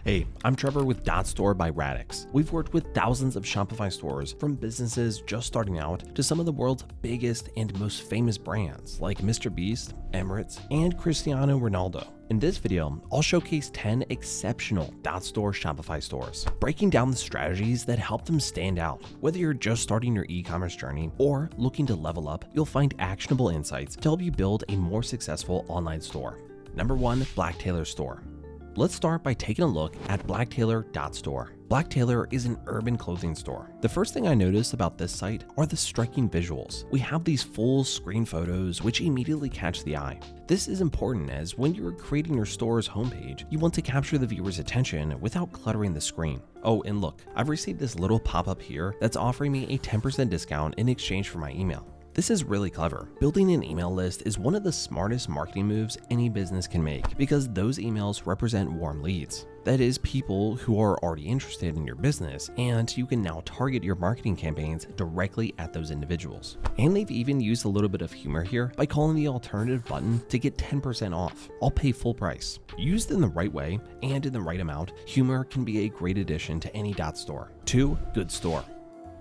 Hey, I'm Trevor with .store by Radix. We've worked with thousands of Shopify stores, from businesses just starting out to some of the world's biggest and most famous brands like Mr. Beast, Emirates, and Cristiano Ronaldo. In this video, I'll showcase 10 exceptional .store Shopify stores, breaking down the strategies that help them stand out. Whether you're just starting your e-commerce journey or looking to level up, you'll find actionable insights to help you build a more successful online store. Number 1, Black Tailor Store. Let's start by taking a look at blacktailor.store. Black Tailor is an urban clothing store. The first thing I noticed about this site are the striking visuals. We have these full screen photos which immediately catch the eye. This is important as when you're creating your store's homepage, you want to capture the viewer's attention without cluttering the screen. Oh, and look, I've received this little pop-up here that's offering me a 10% discount in exchange for my email. This is really clever. Building an email list is one of the smartest marketing moves any business can make because those emails represent warm leads. That is, people who are already interested in your business, and you can now target your marketing campaigns directly at those individuals. And they've even used a little bit of humor here by calling the alternative button to get 10% off. I'll pay full price. Used in the right way and in the right amount, humor can be a great addition to any .store. 2, Good Store.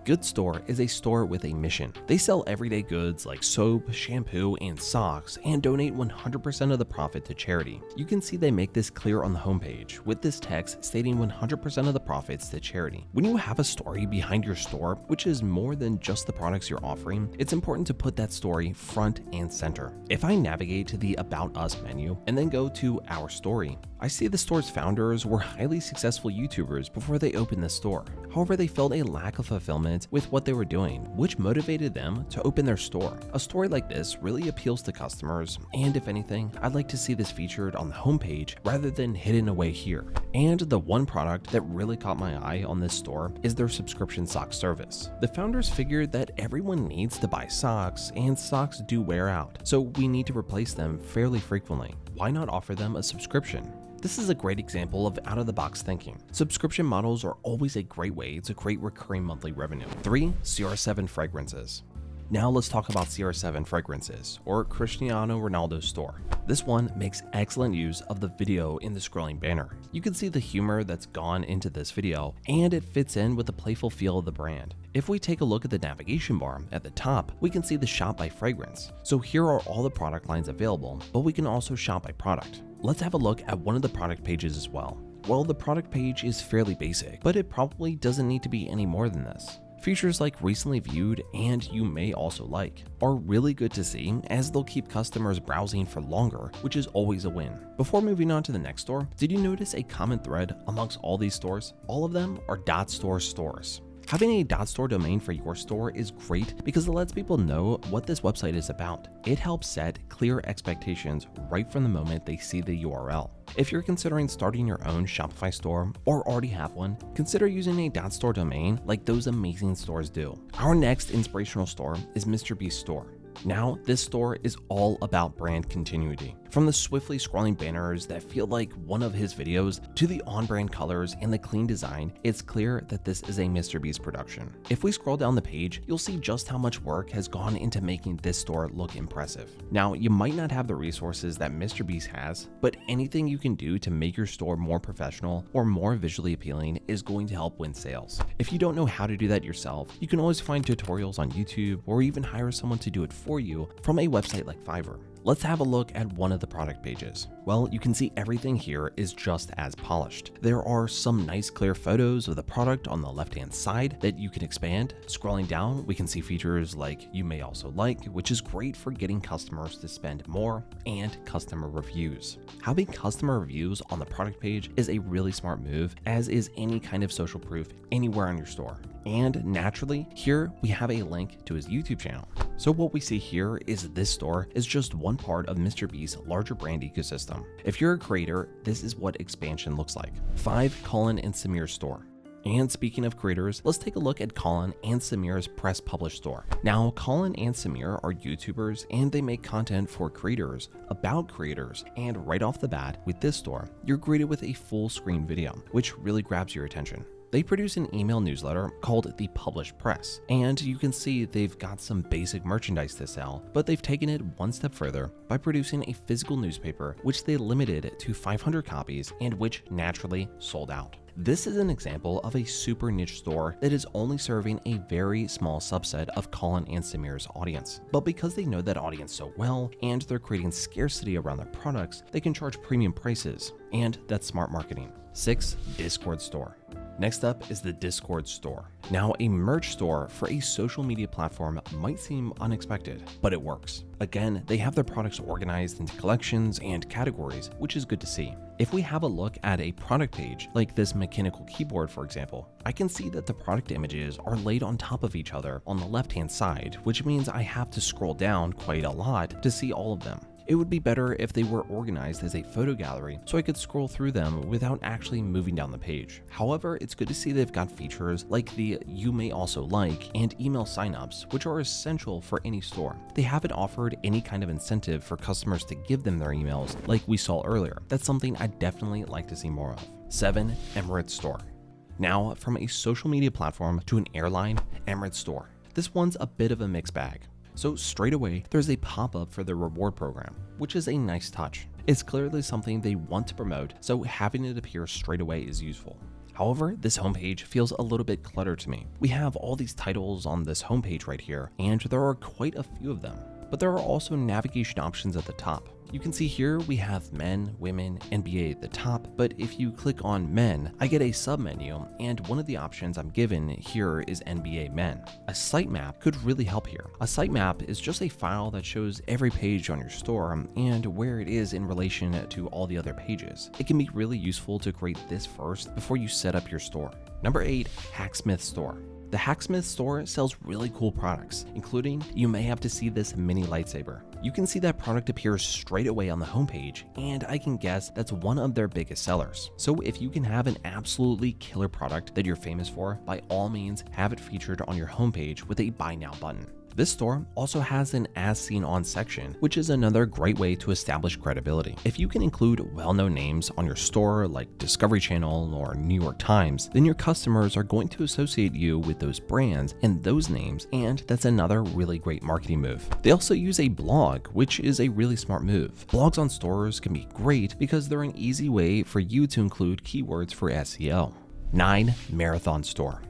Good Store is a store with a mission. They sell everyday goods like soap, shampoo, and socks and donate 100% of the profit to charity. You can see they make this clear on the homepage with this text stating 100% of the profits to charity. When you have a story behind your store, which is more than just the products you're offering, it's important to put that story front and center. If I navigate to the About Us menu and then go to Our Story, I see the store's founders were highly successful YouTubers before they opened the store. However, they felt a lack of fulfillment with what they were doing, which motivated them to open their store. A story like this really appeals to customers, and if anything, I'd like to see this featured on the homepage rather than hidden away here. And the one product that really caught my eye on this store is their subscription sock service. The founders figured that everyone needs to buy socks, and socks do wear out, so we need to replace them fairly frequently. Why not offer them a subscription? This is a great example of out-of-the-box thinking. Subscription models are always a great way to create recurring monthly revenue. 3, CR7 Fragrances. Now let's talk about CR7 Fragrances, or Cristiano Ronaldo's store. This one makes excellent use of the video in the scrolling banner. You can see the humor that's gone into this video, and it fits in with the playful feel of the brand. If we take a look at the navigation bar at the top, we can see the shop by fragrance. So here are all the product lines available, but we can also shop by product. Let's have a look at one of the product pages as well. Well, the product page is fairly basic, but it probably doesn't need to be any more than this. Features like recently viewed and you may also like are really good to see as they'll keep customers browsing for longer, which is always a win. Before moving on to the next store, did you notice a common thread amongst all these stores? All of them are .store stores. Having a .store domain for your store is great because it lets people know what this website is about. It helps set clear expectations right from the moment they see the URL. If you're considering starting your own Shopify store or already have one, consider using a .store domain like those amazing stores do. Our next inspirational store is Mr. Beast Store. Now, this store is all about brand continuity. From the swiftly scrolling banners that feel like one of his videos to the on-brand colors and the clean design, it's clear that this is a Mr. Beast production. If we scroll down the page, you'll see just how much work has gone into making this store look impressive. Now, you might not have the resources that Mr. Beast has, but anything you can do to make your store more professional or more visually appealing is going to help win sales. If you don't know how to do that yourself, you can always find tutorials on YouTube or even hire someone to do it for you from a website like Fiverr. Let's have a look at one of the product pages. Well, you can see everything here is just as polished. There are some nice clear photos of the product on the left-hand side that you can expand. Scrolling down, we can see features like you may also like, which is great for getting customers to spend more, and customer reviews. Having customer reviews on the product page is a really smart move, as is any kind of social proof anywhere on your store. And naturally, here we have a link to his YouTube channel. So what we see here is this store is just one part of Mr. Beast's larger brand ecosystem. If you're a creator, this is what expansion looks like. 5, Colin and Samir's store. And speaking of creators, let's take a look at Colin and Samir's press publish store. Now, Colin and Samir are YouTubers and they make content for creators, about creators, and right off the bat with this store, you're greeted with a full screen video, which really grabs your attention. They produce an email newsletter called the Published Press, and you can see they've got some basic merchandise to sell, but they've taken it one step further by producing a physical newspaper which they limited to 500 copies and which naturally sold out. This is an example of a super niche store that is only serving a very small subset of Colin and Samir's audience. But because they know that audience so well and they're creating scarcity around their products, they can charge premium prices, and that's smart marketing. 6. Discord store. Next up is the Discord store. Now, a merch store for a social media platform might seem unexpected, but it works. Again, they have their products organized into collections and categories, which is good to see. If we have a look at a product page, like this mechanical keyboard for example, I can see that the product images are laid on top of each other on the left-hand side, which means I have to scroll down quite a lot to see all of them. It would be better if they were organized as a photo gallery so I could scroll through them without actually moving down the page. However, it's good to see they've got features like the "you may also like" and email signups, which are essential for any store. They haven't offered any kind of incentive for customers to give them their emails like we saw earlier. That's something I'd definitely like to see more of. 7. Emirates store. Now, from a social media platform to an airline, Emirates store. This one's a bit of a mixed bag. So straight away, there's a pop-up for the reward program, which is a nice touch. It's clearly something they want to promote, so having it appear straight away is useful. However, this homepage feels a little bit cluttered to me. We have all these titles on this homepage right here, and there are quite a few of them. But there are also navigation options at the top. You can see here we have men, women, NBA at the top, but if you click on men, I get a sub-menu, and one of the options I'm given here is NBA men. A sitemap could really help here. A sitemap is just a file that shows every page on your store and where it is in relation to all the other pages. It can be really useful to create this first before you set up your store. Number 8, Hacksmith store. The Hacksmith store sells really cool products, including, you may have to see this mini lightsaber. You can see that product appears straight away on the homepage, and I can guess that's one of their biggest sellers. So if you can have an absolutely killer product that you're famous for, by all means have it featured on your homepage with a buy now button. This store also has an as seen on section, which is another great way to establish credibility. If you can include well-known names on your store like Discovery Channel or New York Times, then your customers are going to associate you with those brands and those names, and that's another really great marketing move. They also use a blog, which is a really smart move. Blogs on stores can be great because they're an easy way for you to include keywords for SEO. 9. Marathon store.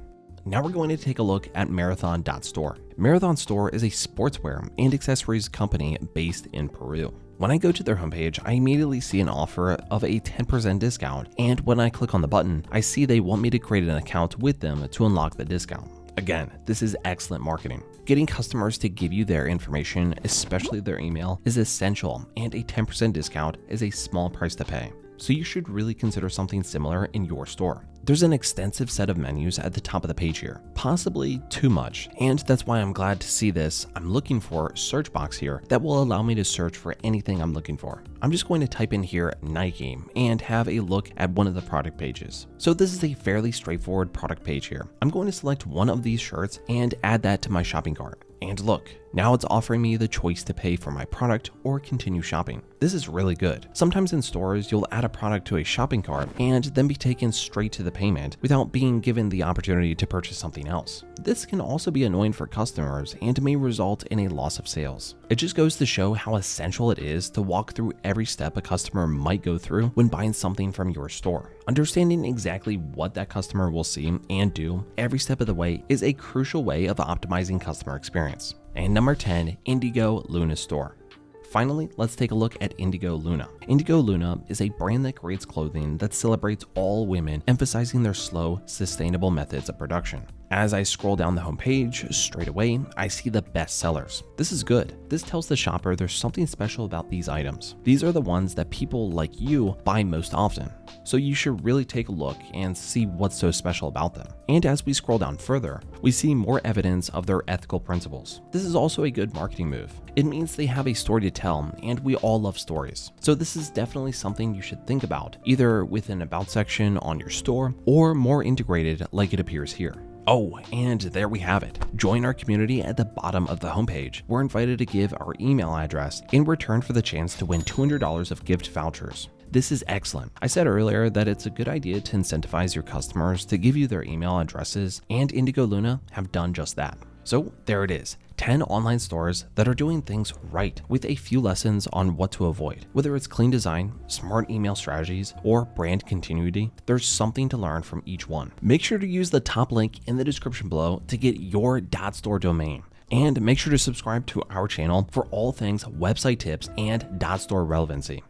Now we're going to take a look at Marathon.store. Marathon Store is a sportswear and accessories company based in Peru. When I go to their homepage, I immediately see an offer of a 10% discount, and when I click on the button, I see they want me to create an account with them to unlock the discount. Again, this is excellent marketing. Getting customers to give you their information, especially their email, is essential, and a 10% discount is a small price to pay. So you should really consider something similar in your store. There's an extensive set of menus at the top of the page here, possibly too much, and that's why I'm glad to see this. I'm looking for a search box here that will allow me to search for anything I'm looking for. I'm just going to type in here Nike and have a look at one of the product pages. So this is a fairly straightforward product page here. I'm going to select one of these shirts and add that to my shopping cart. And look, now it's offering me the choice to pay for my product or continue shopping. This is really good. Sometimes in stores, you'll add a product to a shopping cart and then be taken straight to the payment without being given the opportunity to purchase something else. This can also be annoying for customers and may result in a loss of sales. It just goes to show how essential it is to walk through every step a customer might go through when buying something from your store. Understanding exactly what that customer will see and do every step of the way is a crucial way of optimizing customer experience. And number 10, Indigo Luna store. Finally, let's take a look at Indigo Luna. Indigo Luna is a brand that creates clothing that celebrates all women, emphasizing their slow, sustainable methods of production. As I scroll down the homepage, straight away, I see the best sellers. This is good. This tells the shopper there's something special about these items. These are the ones that people like you buy most often. So you should really take a look and see what's so special about them. And as we scroll down further, we see more evidence of their ethical principles. This is also a good marketing move. It means they have a story to tell, and we all love stories. So this is definitely something you should think about, either with an about section on your store or more integrated like it appears here. Oh, and there we have it. Join our community at the bottom of the homepage. We're invited to give our email address in return for the chance to win $200 of gift vouchers. This is excellent. I said earlier that it's a good idea to incentivize your customers to give you their email addresses, and Indigo Luna have done just that. So there it is, 10 online stores that are doing things right with a few lessons on what to avoid. Whether it's clean design, smart email strategies, or brand continuity, there's something to learn from each one. Make sure to use the top link in the description below to get your .store domain. And make sure to subscribe to our channel for all things website tips and .store relevancy.